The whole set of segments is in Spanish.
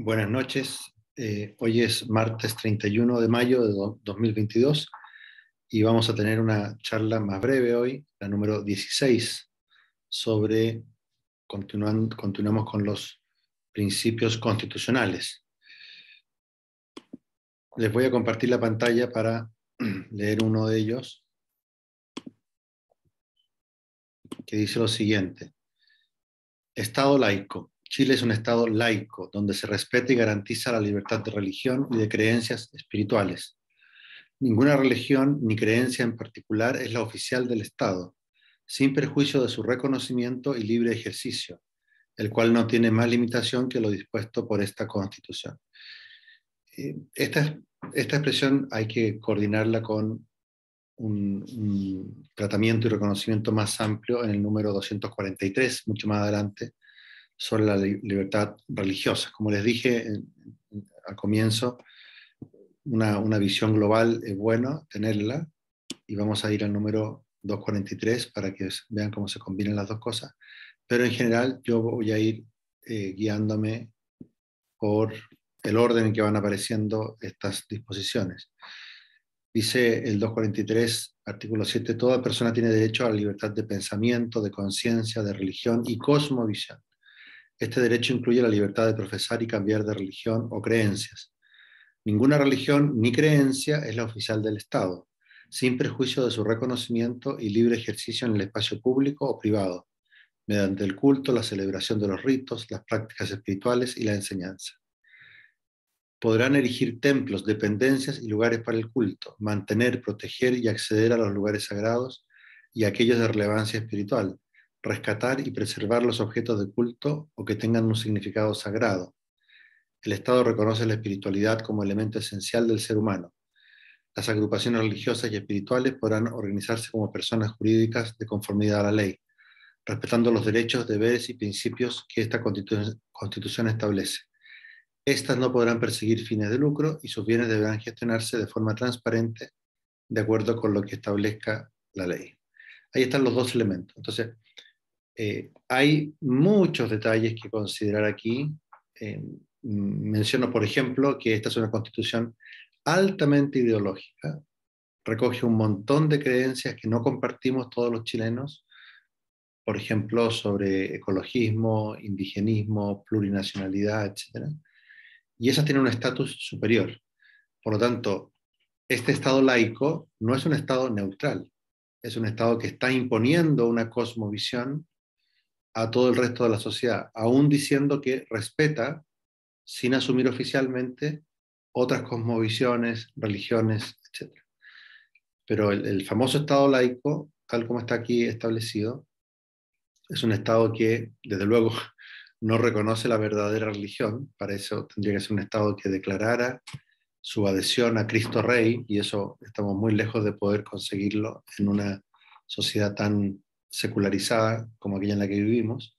Buenas noches. Hoy es martes 31 de mayo de 2022 y vamos a tener una charla más breve hoy, la número 16, sobre, continuamos con los principios constitucionales. Les voy a compartir la pantalla para leer uno de ellos, que dice lo siguiente. Estado laico. Chile es un Estado laico, donde se respeta y garantiza la libertad de religión y de creencias espirituales. Ninguna religión ni creencia en particular es la oficial del Estado, sin perjuicio de su reconocimiento y libre ejercicio, el cual no tiene más limitación que lo dispuesto por esta Constitución. Esta expresión hay que coordinarla con un tratamiento y reconocimiento más amplio en el número 243, mucho más adelante, sobre la libertad religiosa. Como les dije al comienzo, una visión global es bueno tenerla, y vamos a ir al número 243 para que vean cómo se combinan las dos cosas, pero en general yo voy a ir guiándome por el orden en que van apareciendo estas disposiciones. Dice el 243, artículo 7, toda persona tiene derecho a la libertad de pensamiento, de conciencia, de religión y cosmovisión. Este derecho incluye la libertad de profesar y cambiar de religión o creencias. Ninguna religión ni creencia es la oficial del Estado, sin perjuicio de su reconocimiento y libre ejercicio en el espacio público o privado, mediante el culto, la celebración de los ritos, las prácticas espirituales y la enseñanza. Podrán erigir templos, dependencias y lugares para el culto, mantener, proteger y acceder a los lugares sagrados y aquellos de relevancia espiritual, rescatar y preservar los objetos de culto o que tengan un significado sagrado. El Estado reconoce la espiritualidad como elemento esencial del ser humano. Las agrupaciones religiosas y espirituales podrán organizarse como personas jurídicas de conformidad a la ley, respetando los derechos, deberes y principios que esta Constitución establece. Estas no podrán perseguir fines de lucro y sus bienes deberán gestionarse de forma transparente de acuerdo con lo que establezca la ley. Ahí están los dos elementos. Entonces, hay muchos detalles que considerar aquí. Menciono, por ejemplo, que esta es una constitución altamente ideológica, recoge un montón de creencias que no compartimos todos los chilenos, por ejemplo, sobre ecologismo, indigenismo, plurinacionalidad, etc. Y esas tienen un estatus superior. Por lo tanto, este Estado laico no es un Estado neutral, es un Estado que está imponiendo una cosmovisión a todo el resto de la sociedad, aún diciendo que respeta, sin asumir oficialmente, otras cosmovisiones, religiones, etc. Pero el famoso Estado laico, tal como está aquí establecido, es un Estado que, desde luego, no reconoce la verdadera religión. Para eso tendría que ser un Estado que declarara su adhesión a Cristo Rey, y eso estamos muy lejos de poder conseguirlo en una sociedad tan secularizada como aquella en la que vivimos.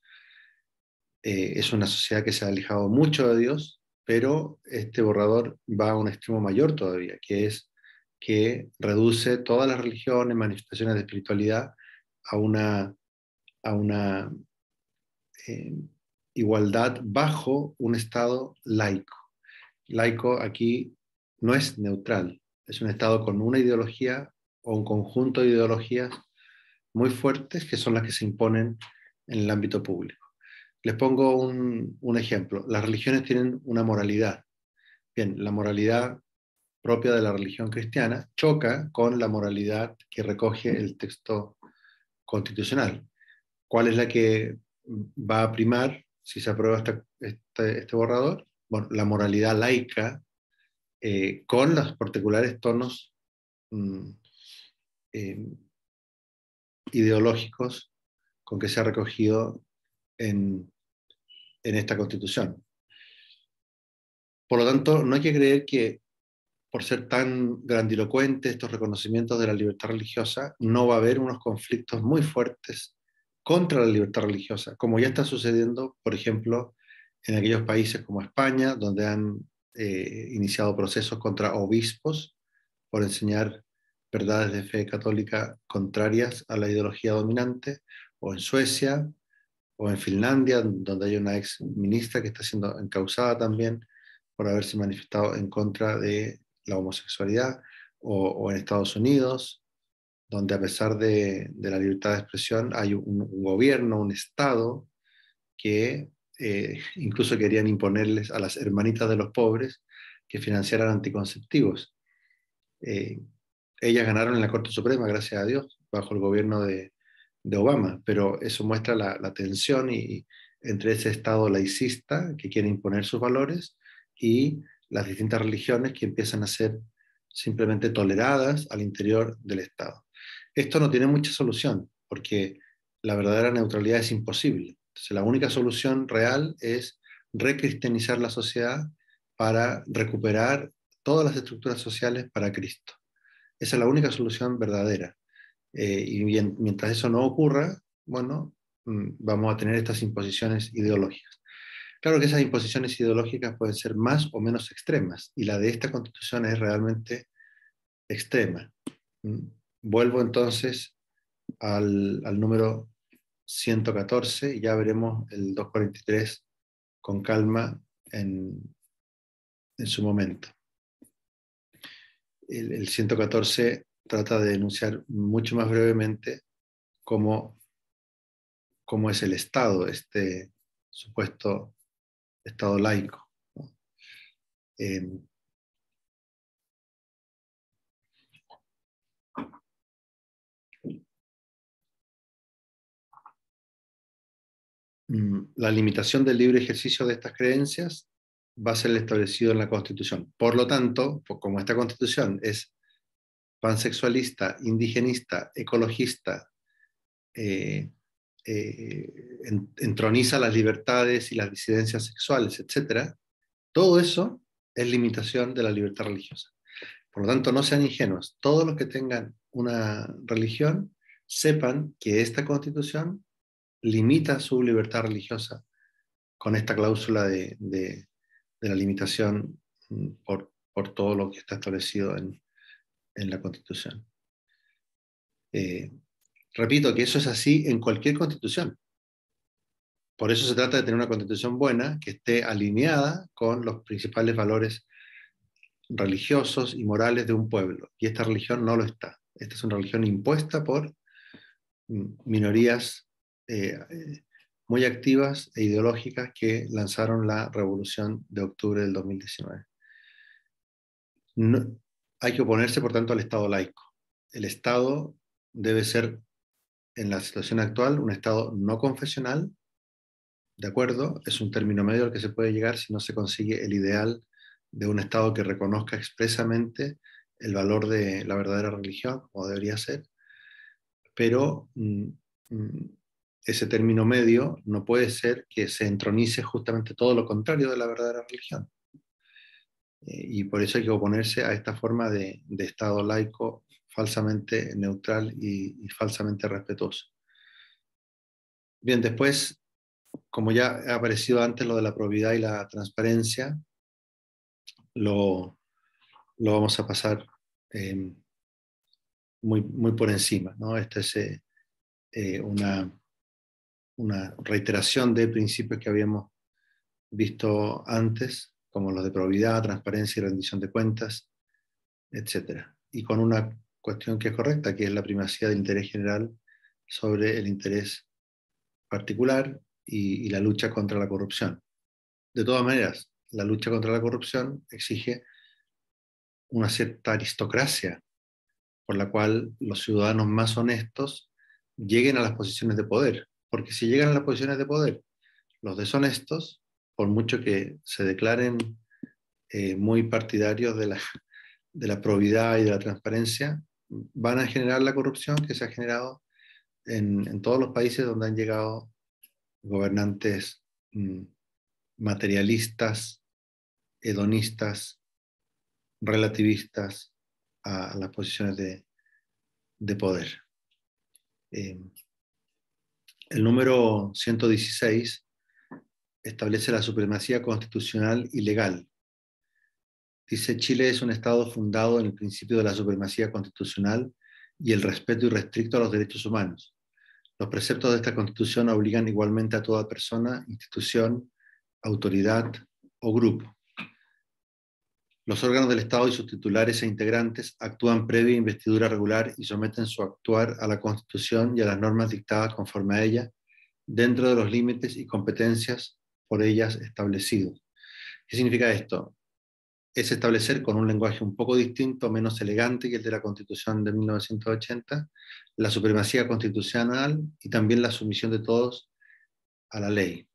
Es una sociedad que se ha alejado mucho de Dios, pero este borrador va a un extremo mayor todavía, que es que reduce todas las religiones, manifestaciones de espiritualidad a una eh, igualdad bajo un Estado laico. Laico aquí no es neutral, es un Estado con una ideología o un conjunto de ideologías muy fuertes que son las que se imponen en el ámbito público. Les pongo un ejemplo. Las religiones tienen una moralidad. Bien, la moralidad propia de la religión cristiana choca con la moralidad que recoge el texto constitucional. ¿Cuál es la que va a primar si se aprueba este borrador? Bueno, la moralidad laica, con los particulares tonos eh, ideológicos con que se ha recogido en esta Constitución. Por lo tanto, no hay que creer que por ser tan grandilocuentes estos reconocimientos de la libertad religiosa, no va a haber unos conflictos muy fuertes contra la libertad religiosa, como ya está sucediendo, por ejemplo, en aquellos países como España, donde han iniciado procesos contra obispos por enseñar verdades de fe católica contrarias a la ideología dominante, o en Suecia, o en Finlandia, donde hay una ex ministra que está siendo encausada también por haberse manifestado en contra de la homosexualidad, o en Estados Unidos, donde a pesar de la libertad de expresión hay un gobierno, un Estado, que incluso querían imponerles a las hermanitas de los pobres que financiaran anticonceptivos. Eh, Ellas ganaron en la Corte Suprema, gracias a Dios, bajo el gobierno de Obama, pero eso muestra la tensión entre ese Estado laicista que quiere imponer sus valores y las distintas religiones que empiezan a ser simplemente toleradas al interior del Estado. Esto no tiene mucha solución, porque la verdadera neutralidad es imposible. Entonces, la única solución real es recristianizar la sociedad para recuperar todas las estructuras sociales para Cristo. Esa es la única solución verdadera. Y mientras eso no ocurra, bueno, vamos a tener estas imposiciones ideológicas. Claro que esas imposiciones ideológicas pueden ser más o menos extremas, y la de esta Constitución es realmente extrema. Vuelvo entonces al número 114, y ya veremos el 243 con calma en su momento. El 114 trata de denunciar mucho más brevemente cómo es el Estado, este supuesto Estado laico, ¿no? La limitación del libre ejercicio de estas creencias va a ser establecido en la Constitución. Por lo tanto, como esta Constitución es pansexualista, indigenista, ecologista, eh, entroniza las libertades y las disidencias sexuales, etc., todo eso es limitación de la libertad religiosa. Por lo tanto, no sean ingenuos. Todos los que tengan una religión sepan que esta Constitución limita su libertad religiosa con esta cláusula de la limitación por todo lo que está establecido en la Constitución. Repito que eso es así en cualquier Constitución. Por eso se trata de tener una Constitución buena, que esté alineada con los principales valores religiosos y morales de un pueblo. Y esta religión no lo está. Esta es una religión impuesta por minorías muy activas e ideológicas que lanzaron la revolución de octubre del 2019. No, hay que oponerse, por tanto, al Estado laico. El Estado debe ser, en la situación actual, un Estado no confesional, ¿de acuerdo? Es un término medio al que se puede llegar si no se consigue el ideal de un Estado que reconozca expresamente el valor de la verdadera religión, como debería ser, pero ese término medio no puede ser que se entronice justamente todo lo contrario de la verdadera religión. Y por eso hay que oponerse a esta forma de Estado laico falsamente neutral y falsamente respetuoso. Bien, después, como ya ha aparecido antes lo de la probidad y la transparencia, lo vamos a pasar muy por encima, ¿no? Esta es una reiteración de principios que habíamos visto antes, como los de probidad, transparencia y rendición de cuentas, etc. Y con una cuestión que es correcta, que es la primacía del interés general sobre el interés particular y la lucha contra la corrupción. De todas maneras, la lucha contra la corrupción exige una cierta aristocracia por la cual los ciudadanos más honestos lleguen a las posiciones de poder. Porque si llegan a las posiciones de poder los deshonestos, por mucho que se declaren muy partidarios de la probidad y de la transparencia, van a generar la corrupción que se ha generado en todos los países donde han llegado gobernantes materialistas, hedonistas, relativistas a las posiciones de poder. El número 116 establece la supremacía constitucional y legal. Dice: Chile es un Estado fundado en el principio de la supremacía constitucional y el respeto irrestricto a los derechos humanos. Los preceptos de esta Constitución obligan igualmente a toda persona, institución, autoridad o grupo. Los órganos del Estado y sus titulares e integrantes actúan previa investidura regular y someten su actuar a la Constitución y a las normas dictadas conforme a ella, dentro de los límites y competencias por ellas establecidos. ¿Qué significa esto? Es establecer con un lenguaje un poco distinto, menos elegante que el de la Constitución de 1980, la supremacía constitucional y también la sumisión de todos a la ley.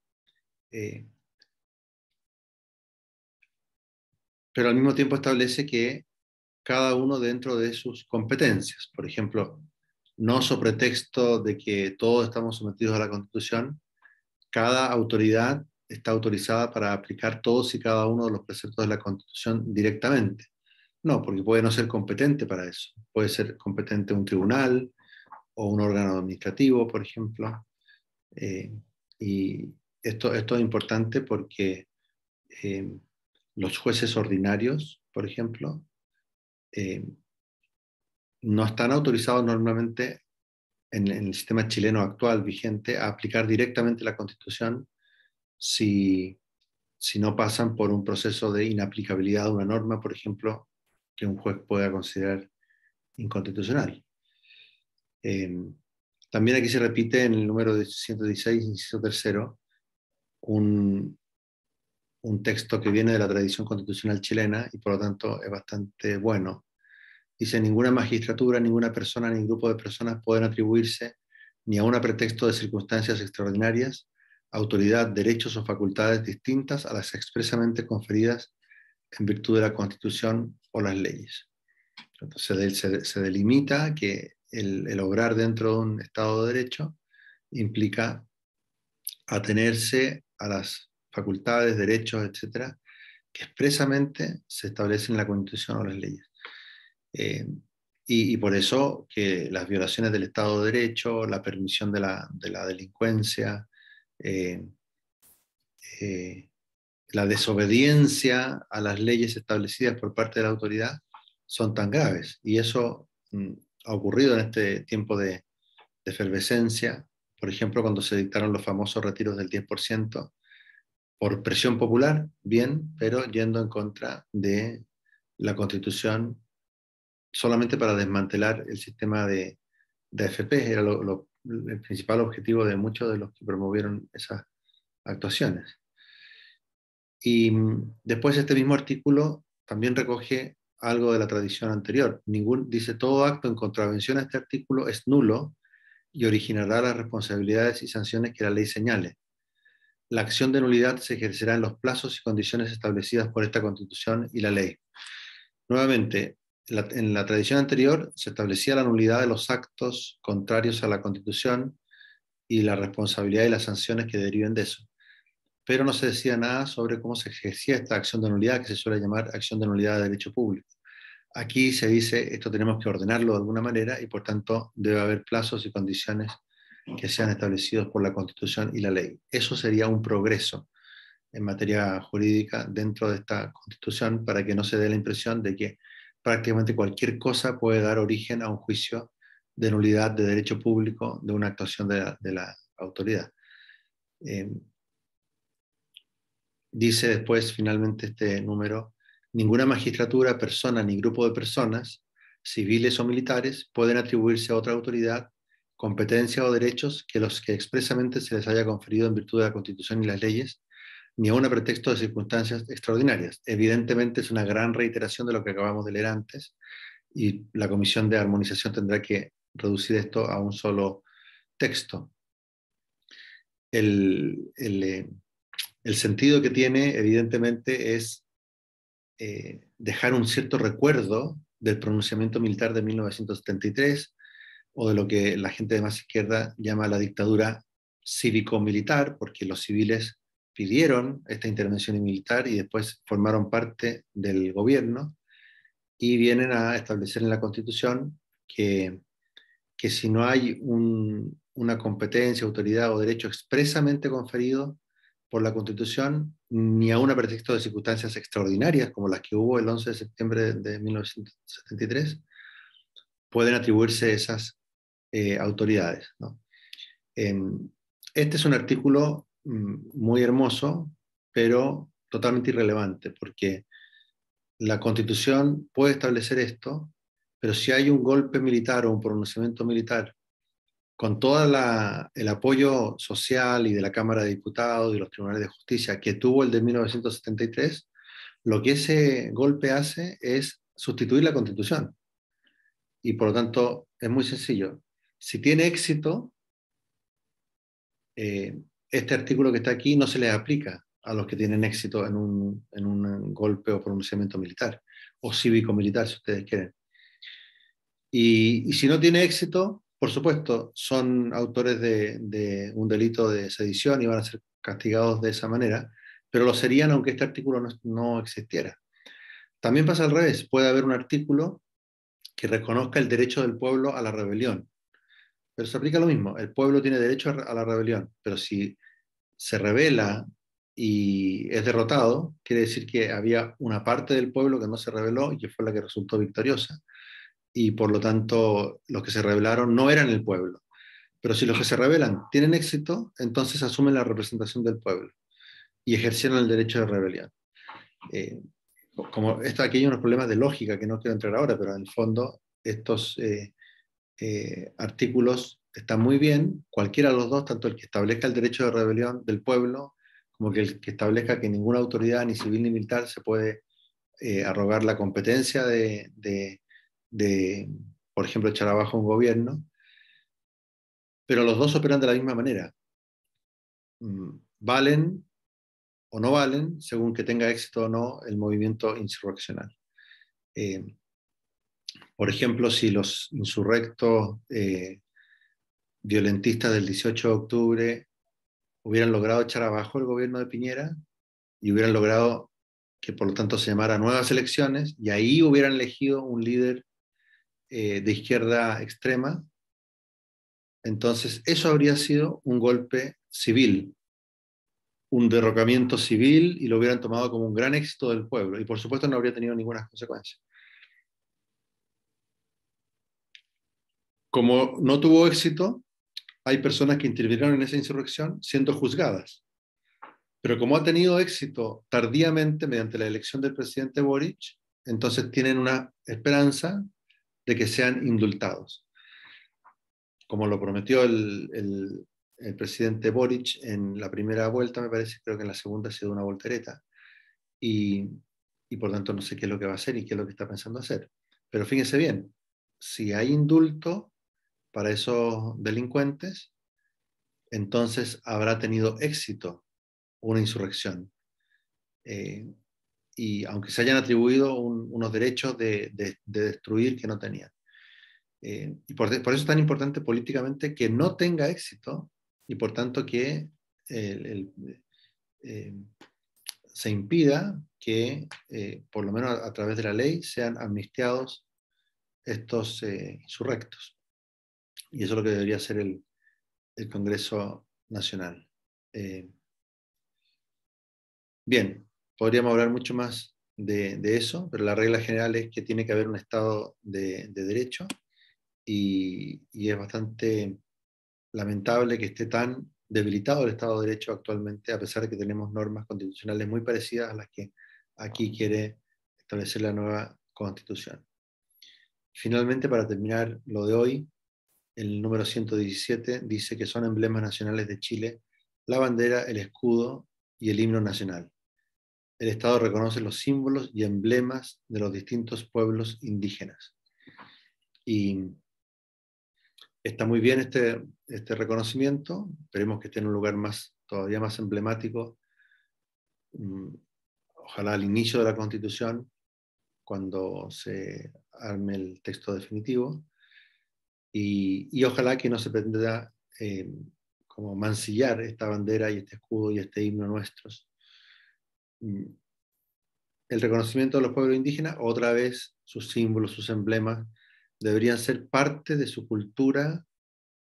Pero al mismo tiempo establece que cada uno dentro de sus competencias. Por ejemplo, no sobre pretexto de que todos estamos sometidos a la Constitución, cada autoridad está autorizada para aplicar todos y cada uno de los preceptos de la Constitución directamente. No, porque puede no ser competente para eso. Puede ser competente un tribunal o un órgano administrativo, por ejemplo. Eh, y esto es importante porque eh, los jueces ordinarios, por ejemplo, eh, no están autorizados normalmente en el sistema chileno actual vigente a aplicar directamente la Constitución si, si no pasan por un proceso de inaplicabilidad de una norma, por ejemplo, que un juez pueda considerar inconstitucional. Eh, También aquí se repite en el número de 116, inciso tercero, un, un texto que viene de la tradición constitucional chilena y por lo tanto es bastante bueno. Dice: ninguna magistratura, ninguna persona ni grupo de personas pueden atribuirse, ni aun a pretexto de circunstancias extraordinarias, autoridad, derechos o facultades distintas a las expresamente conferidas en virtud de la Constitución o las leyes. Entonces se delimita que el obrar dentro de un Estado de Derecho implica atenerse a las facultades, derechos, etcétera, que expresamente se establecen en la Constitución o las leyes. Eh, y por eso que las violaciones del Estado de Derecho, la permisión de la delincuencia, eh, eh, la desobediencia a las leyes establecidas por parte de la autoridad son tan graves. Y eso ha ocurrido en este tiempo de efervescencia, por ejemplo, cuando se dictaron los famosos retiros del 10%, por presión popular, bien, pero yendo en contra de la Constitución solamente para desmantelar el sistema de AFP. Era el principal objetivo de muchos de los que promovieron esas actuaciones. Y después este mismo artículo también recoge algo de la tradición anterior. Dice: todo acto en contravención a este artículo es nulo y originará las responsabilidades y sanciones que la ley señale. La acción de nulidad se ejercerá en los plazos y condiciones establecidas por esta Constitución y la ley. Nuevamente, en la tradición anterior se establecía la nulidad de los actos contrarios a la Constitución y la responsabilidad y las sanciones que deriven de eso. Pero no se decía nada sobre cómo se ejercía esta acción de nulidad, que se suele llamar acción de nulidad de derecho público. Aquí se dice: esto tenemos que ordenarlo de alguna manera y por tanto debe haber plazos y condiciones que sean establecidos por la Constitución y la ley. Eso sería un progreso en materia jurídica dentro de esta Constitución, para que no se dé la impresión de que prácticamente cualquier cosa puede dar origen a un juicio de nulidad de derecho público de una actuación de la autoridad. Dice después, finalmente, este número: ninguna magistratura, persona ni grupo de personas, civiles o militares, pueden atribuirse a otra autoridad competencia o derechos que los que expresamente se les haya conferido en virtud de la Constitución y las leyes, ni aun a pretexto de circunstancias extraordinarias. Evidentemente es una gran reiteración de lo que acabamos de leer antes, y la Comisión de Armonización tendrá que reducir esto a un solo texto. El sentido que tiene, evidentemente, es dejar un cierto recuerdo del pronunciamiento militar de 1973, o de lo que la gente de más izquierda llama la dictadura cívico-militar, porque los civiles pidieron esta intervención militar y después formaron parte del gobierno, y vienen a establecer en la Constitución que si no hay una competencia, autoridad o derecho expresamente conferido por la Constitución, ni aun a pretexto de circunstancias extraordinarias como las que hubo el 11 de septiembre de 1973, pueden atribuirse esas autoridades, ¿no? Este es un artículo muy hermoso, pero totalmente irrelevante, porque la Constitución puede establecer esto, pero si hay un golpe militar o un pronunciamiento militar, con todo el apoyo social y de la Cámara de Diputados y de los tribunales de justicia que tuvo el de 1973, lo que ese golpe hace es sustituir la Constitución. Y por lo tanto, es muy sencillo. Si tiene éxito, este artículo que está aquí no se les aplica a los que tienen éxito en un golpe o pronunciamiento militar, o cívico-militar, si ustedes quieren. Y si no tiene éxito, por supuesto, son autores de un delito de sedición y van a ser castigados de esa manera, pero lo serían aunque este artículo no existiera. También pasa al revés, puede haber un artículo que reconozca el derecho del pueblo a la rebelión, pero se aplica lo mismo, el pueblo tiene derecho a la rebelión, pero si se rebela y es derrotado, quiere decir que había una parte del pueblo que no se rebeló y que fue la que resultó victoriosa. Y por lo tanto los que se rebelaron no eran el pueblo. Pero si los que se rebelan tienen éxito, entonces asumen la representación del pueblo y ejercieron el derecho de rebelión. Eh, Como esto, aquí hay unos problemas de lógica que no quiero entrar ahora, pero en el fondo estos artículos están muy bien, cualquiera de los dos, tanto el que establezca el derecho de rebelión del pueblo, como que el que establezca que ninguna autoridad, ni civil ni militar, se puede arrogar la competencia de, por ejemplo, echar abajo un gobierno, pero los dos operan de la misma manera. Valen o no valen según que tenga éxito o no el movimiento insurreccional. Eh, por ejemplo, si los insurrectos violentistas del 18 de octubre hubieran logrado echar abajo el gobierno de Piñera y hubieran logrado que por lo tanto se llamara nuevas elecciones y ahí hubieran elegido un líder de izquierda extrema, entonces eso habría sido un golpe civil, un derrocamiento civil y lo hubieran tomado como un gran éxito del pueblo y por supuesto no habría tenido ninguna consecuencia. Como no tuvo éxito, hay personas que intervinieron en esa insurrección siendo juzgadas. Pero como ha tenido éxito tardíamente mediante la elección del presidente Boric, entonces tienen una esperanza de que sean indultados. Como lo prometió el presidente Boric en la primera vuelta, me parece, creo que en la segunda ha sido una voltereta. Y, y por tanto no sé qué es lo que va a hacer y qué es lo que está pensando hacer. Pero fíjense bien, si hay indulto para esos delincuentes, entonces habrá tenido éxito una insurrección. Eh, y aunque se hayan atribuido unos derechos de destruir que no tenían. Y por eso es tan importante políticamente que no tenga éxito y por tanto que eh, se impida que, por lo menos a través de la ley, sean amnistiados estos insurrectos. Y eso es lo que debería hacer el Congreso Nacional. Bien, podríamos hablar mucho más de eso, pero la regla general es que tiene que haber un Estado de derecho y es bastante lamentable que esté tan debilitado el Estado de Derecho actualmente, a pesar de que tenemos normas constitucionales muy parecidas a las que aquí quiere establecer la nueva Constitución. Finalmente, para terminar lo de hoy, el número 117 dice que son emblemas nacionales de Chile la bandera, el escudo y el himno nacional. El Estado reconoce los símbolos y emblemas de los distintos pueblos indígenas. Y está muy bien este reconocimiento, esperemos que esté en un lugar todavía más emblemático, ojalá al inicio de la Constitución, cuando se arme el texto definitivo, y ojalá que no se pretenda como mancillar esta bandera y este escudo y este himno nuestros. El reconocimiento de los pueblos indígenas, otra vez sus símbolos, sus emblemas, deberían ser parte de su cultura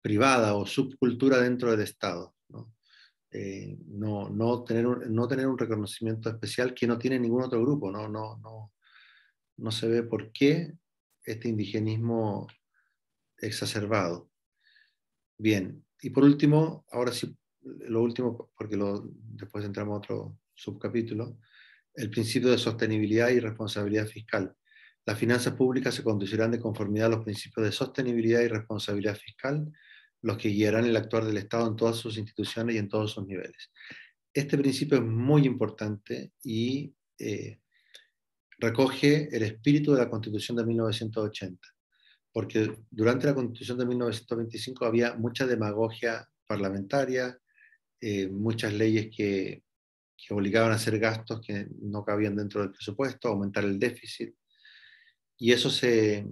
privada o subcultura dentro del Estado. ¿No? No tener un reconocimiento especial que no tiene ningún otro grupo. No se ve por qué este indigenismo exacerbado. Bien, y por último, ahora sí, lo último, porque después entramos a otro subcapítulo, el principio de sostenibilidad y responsabilidad fiscal. Las finanzas públicas se conducirán de conformidad a los principios de sostenibilidad y responsabilidad fiscal, los que guiarán el actuar del Estado en todas sus instituciones y en todos sus niveles. Este principio es muy importante y recoge el espíritu de la Constitución de 1980, porque durante la Constitución de 1925 había mucha demagogia parlamentaria, muchas leyes que obligaban a hacer gastos que no cabían dentro del presupuesto, aumentar el déficit, y eso se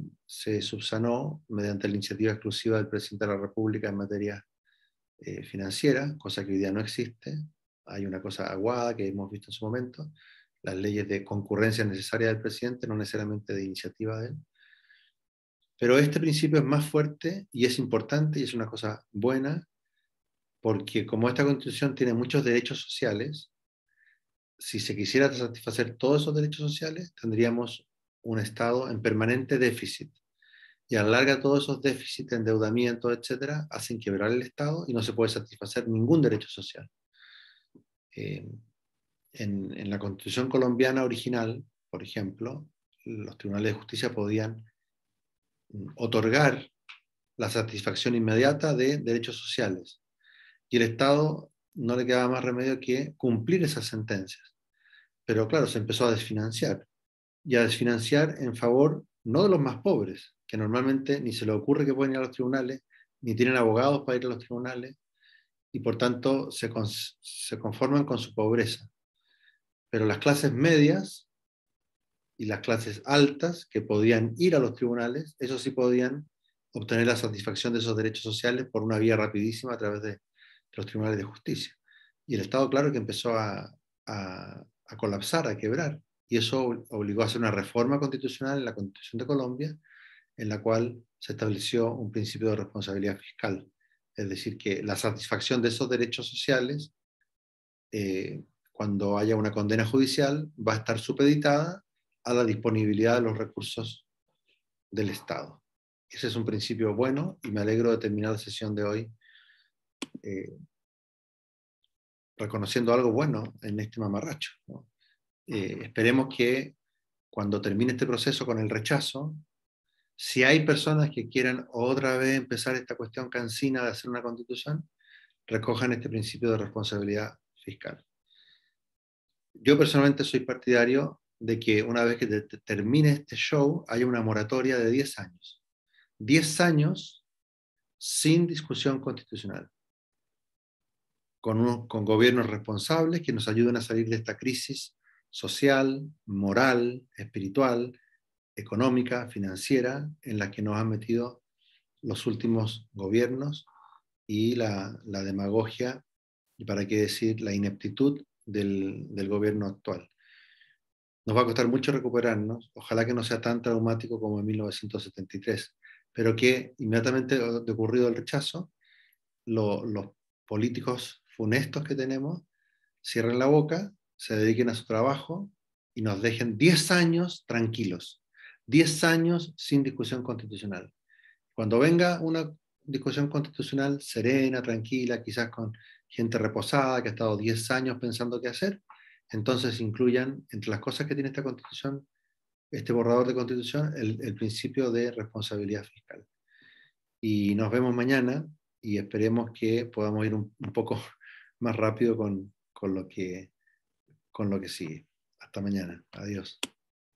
subsanó mediante la iniciativa exclusiva del presidente de la República en materia financiera, cosa que hoy día no existe. Hay una cosa aguada que hemos visto en su momento, las leyes de concurrencia necesaria del presidente, no necesariamente de iniciativa de él. Pero este principio es más fuerte y es importante y es una cosa buena, porque como esta Constitución tiene muchos derechos sociales, si se quisiera satisfacer todos esos derechos sociales, tendríamos un Estado en permanente déficit. Y a la larga todos esos déficits, endeudamiento, etcétera, hacen quebrar el Estado y no se puede satisfacer ningún derecho social. Eh, en la Constitución colombiana original, por ejemplo, los tribunales de justicia podían otorgar la satisfacción inmediata de derechos sociales. Y el Estado no le quedaba más remedio que cumplir esas sentencias. Pero claro, se empezó a desfinanciar. Y a desfinanciar en favor no de los más pobres, que normalmente ni se les ocurre que pueden ir a los tribunales, ni tienen abogados para ir a los tribunales, y por tanto se conforman con su pobreza. Pero las clases medias y las clases altas que podían ir a los tribunales, eso sí podían obtener la satisfacción de esos derechos sociales por una vía rapidísima a través de los tribunales de justicia. Y el Estado, claro, que empezó a colapsar, a quebrar. Y eso obligó a hacer una reforma constitucional en la Constitución de Colombia, en la cual se estableció un principio de responsabilidad fiscal. Es decir, que la satisfacción de esos derechos sociales, cuando haya una condena judicial, va a estar supeditada a la disponibilidad de los recursos del Estado. Ese es un principio bueno y me alegro de terminar la sesión de hoy reconociendo algo bueno en este mamarracho, ¿no? Esperemos que cuando termine este proceso con el rechazo, si hay personas que quieran otra vez empezar esta cuestión cansina de hacer una constitución, recojan este principio de responsabilidad fiscal. Yo personalmente soy partidario de que una vez que termine este show, haya una moratoria de 10 años. 10 años sin discusión constitucional, con gobiernos responsables que nos ayuden a salir de esta crisis social, moral, espiritual, económica, financiera, en la que nos han metido los últimos gobiernos y la demagogia, y para qué decir, la ineptitud del gobierno actual. Nos va a costar mucho recuperarnos, ojalá que no sea tan traumático como en 1973, pero que inmediatamente de ocurrido el rechazo, los políticos funestos que tenemos cierren la boca, se dediquen a su trabajo y nos dejen 10 años tranquilos, 10 años sin discusión constitucional. Cuando venga una discusión constitucional serena, tranquila, quizás con gente reposada que ha estado 10 años pensando qué hacer, entonces incluyan entre las cosas que tiene esta constitución, este borrador de constitución, el principio de responsabilidad fiscal. Y nos vemos mañana y esperemos que podamos ir un poco más rápido con lo que sigue. Hasta mañana. Adiós.